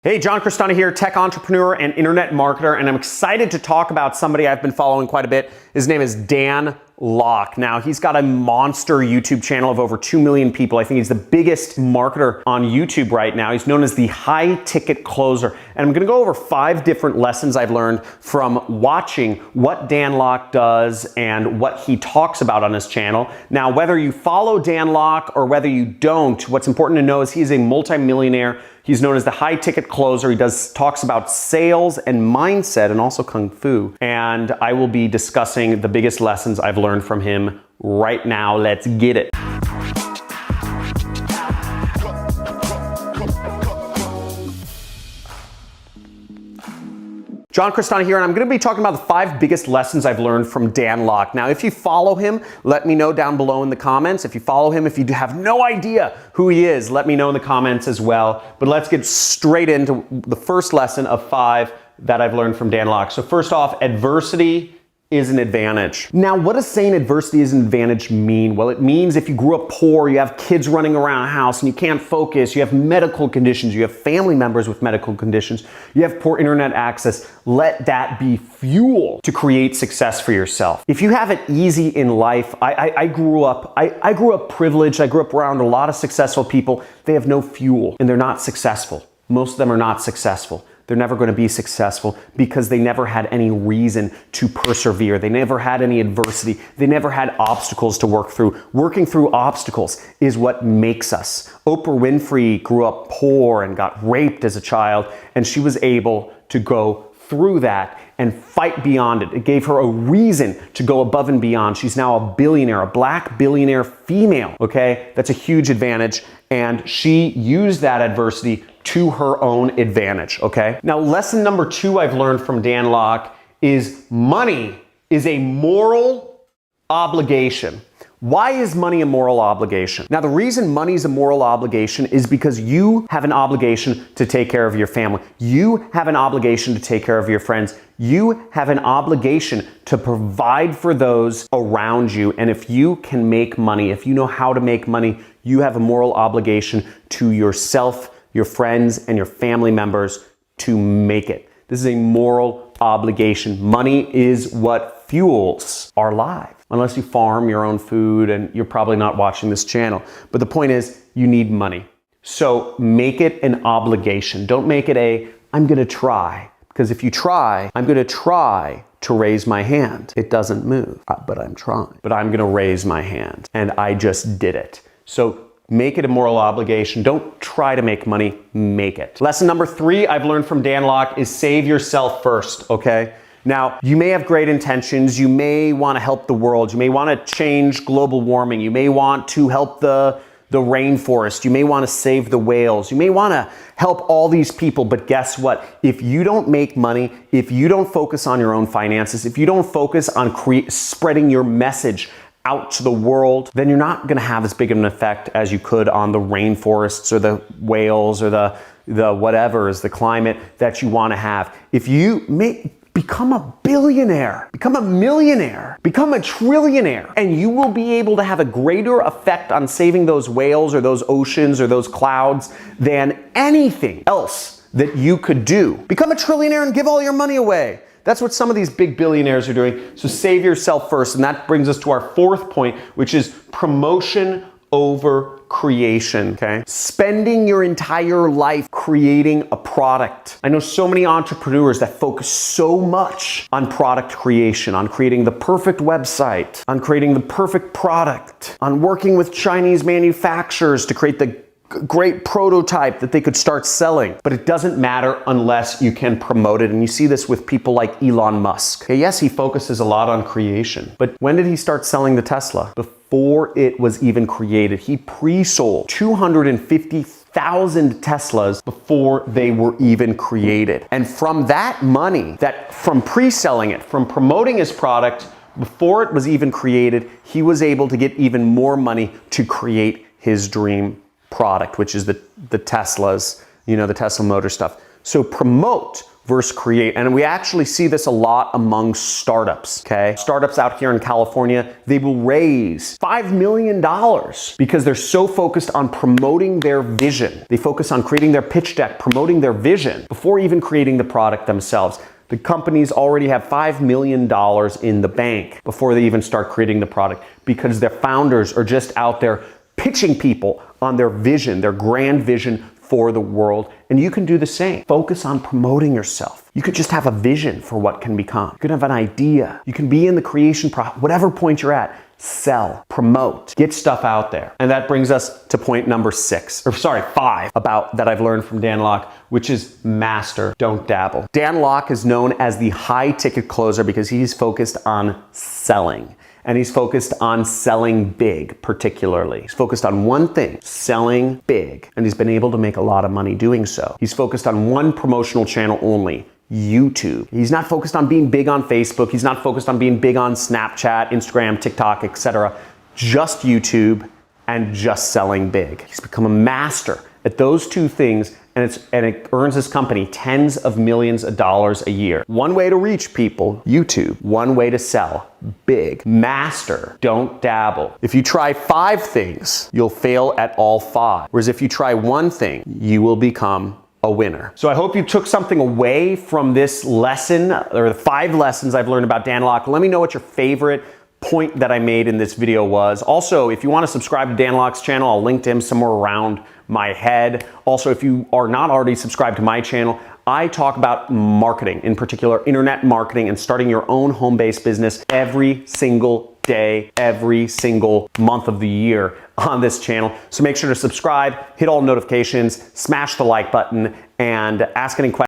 Hey, John Crestani here, tech entrepreneur and internet marketer, and I'm excited to talk about somebody I've been following quite a bit. His name is Dan Lok. Now, he's got a monster YouTube channel of over 2 million people. I think he's the biggest marketer on YouTube right now. He's known as the high ticket closer. And I'm gonna go over 5 different lessons I've learned from watching what Dan Lok does and what he talks about on his channel. Now, whether you follow Dan Lok or whether you don't, what's important to know is he's a multimillionaire. He's known as the high ticket closer. He talks about sales and mindset and also Kung Fu. And I will be discussing the biggest lessons I've learned from him right now. Let's get it. John Crestani here, and I'm going to be talking about the 5 biggest lessons I've learned from Dan Lok. Now, if you follow him, let me know down below in the comments. If you follow him, if you have no idea who he is, let me know in the comments as well. But let's get straight into the first lesson of 5 that I've learned from Dan Lok. So first off, adversity is an advantage. Now, what does saying adversity is an advantage mean? Well, it means if you grew up poor, you have kids running around a house and you can't focus, you have medical conditions, you have family members with medical conditions, you have poor internet access, let that be fuel to create success for yourself. If you have it easy in life, I grew up privileged, I grew up around a lot of successful people. They have no fuel and they're not successful. Most of them are not successful. They're never going to be successful because they never had any reason to persevere. They never had any adversity. They never had obstacles to work through. Working through obstacles is what makes us. Oprah Winfrey grew up poor and got raped as a child, and she was able to go through that and fight beyond it. It gave her a reason to go above and beyond. She's now a billionaire, a black billionaire female, okay? That's a huge advantage, and she used that adversity to her own advantage, okay? Now, lesson number 2 I've learned from Dan Lok is money is a moral obligation. Why is money a moral obligation? Now, the reason money is a moral obligation is because you have an obligation to take care of your family. You have an obligation to take care of your friends. You have an obligation to provide for those around you. And if you can make money, if you know how to make money, you have a moral obligation to yourself, your friends, and your family members to make it. This is a moral obligation. Money is what fuels our lives. Unless you farm your own food, and you're probably not watching this channel. But the point is, you need money. So make it an obligation. Don't make it a, I'm gonna try. Because if you try, I'm gonna try to raise my hand. It doesn't move, but I'm trying. But I'm gonna raise my hand, and I just did it. So make it a moral obligation. Don't try to make money, make it. Lesson number 3 I've learned from Dan Lok is save yourself first, okay? Now, you may have great intentions. You may want to help the world. You may want to change global warming. You may want to help the rainforest. You may want to save the whales. You may want to help all these people. But guess what? If you don't make money, if you don't focus on your own finances, if you don't focus on spreading your message out to the world, then you're not going to have as big of an effect as you could on the rainforests or the whales or the whatever is the climate that you want to have. If you become a billionaire, become a millionaire, become a trillionaire, and you will be able to have a greater effect on saving those whales or those oceans or those clouds than anything else that you could do. Become a trillionaire and give all your money away. That's what some of these big billionaires are doing. So save yourself first. And that brings us to our 4th point, which is promotion over creation, okay? Spending your entire life creating a product. I know so many entrepreneurs that focus so much on product creation, on creating the perfect website, on creating the perfect product, on working with Chinese manufacturers to create the great prototype that they could start selling. But it doesn't matter unless you can promote it. And you see this with people like Elon Musk. Okay, yes, he focuses a lot on creation. But when did he start selling the Tesla? Before it was even created. He pre-sold 250,000 Teslas before they were even created. And from that money, from pre-selling it, from promoting his product, before it was even created, he was able to get even more money to create his dream product, which is the Teslas, the Tesla motor stuff. So promote versus create. And we actually see this a lot among startups, okay? Startups out here in California, they will raise $5 million because they're so focused on promoting their vision. They focus on creating their pitch deck, promoting their vision before even creating the product themselves. The companies already have $5 million in the bank before they even start creating the product because their founders are just out there pitching people on their vision, their grand vision for the world. And you can do the same. Focus on promoting yourself. You could just have a vision for what can become. You could have an idea. You can be in the creation process, whatever point you're at. Sell, promote, get stuff out there. And that brings us to point number 5 that I've learned from Dan Lok, which is master, don't dabble. Dan Lok is known as the high ticket closer because he's focused on selling. And he's focused on selling big, particularly. He's focused on one thing, selling big. And he's been able to make a lot of money doing so. He's focused on one promotional channel only, YouTube. He's not focused on being big on Facebook. He's not focused on being big on Snapchat, Instagram, TikTok, etc. Just YouTube and just selling big. He's become a master at those two things, and it earns his company tens of millions of dollars a year. One way to reach people, YouTube. One way to sell, big. Master, don't dabble. If you try 5 things, you'll fail at all 5. Whereas if you try one thing, you will become a winner. So I hope you took something away from this lesson, or the 5 lessons I've learned about Dan Lok. Let me know what your favorite point that I made in this video was. Also, if you want to subscribe to Dan Lok's channel, I'll link to him somewhere around my head. Also, if you are not already subscribed to my channel, I talk about marketing, in particular internet marketing and starting your own home-based business every single day, every single month of the year on this channel. So make sure to subscribe, hit all notifications, smash the like button, and ask any questions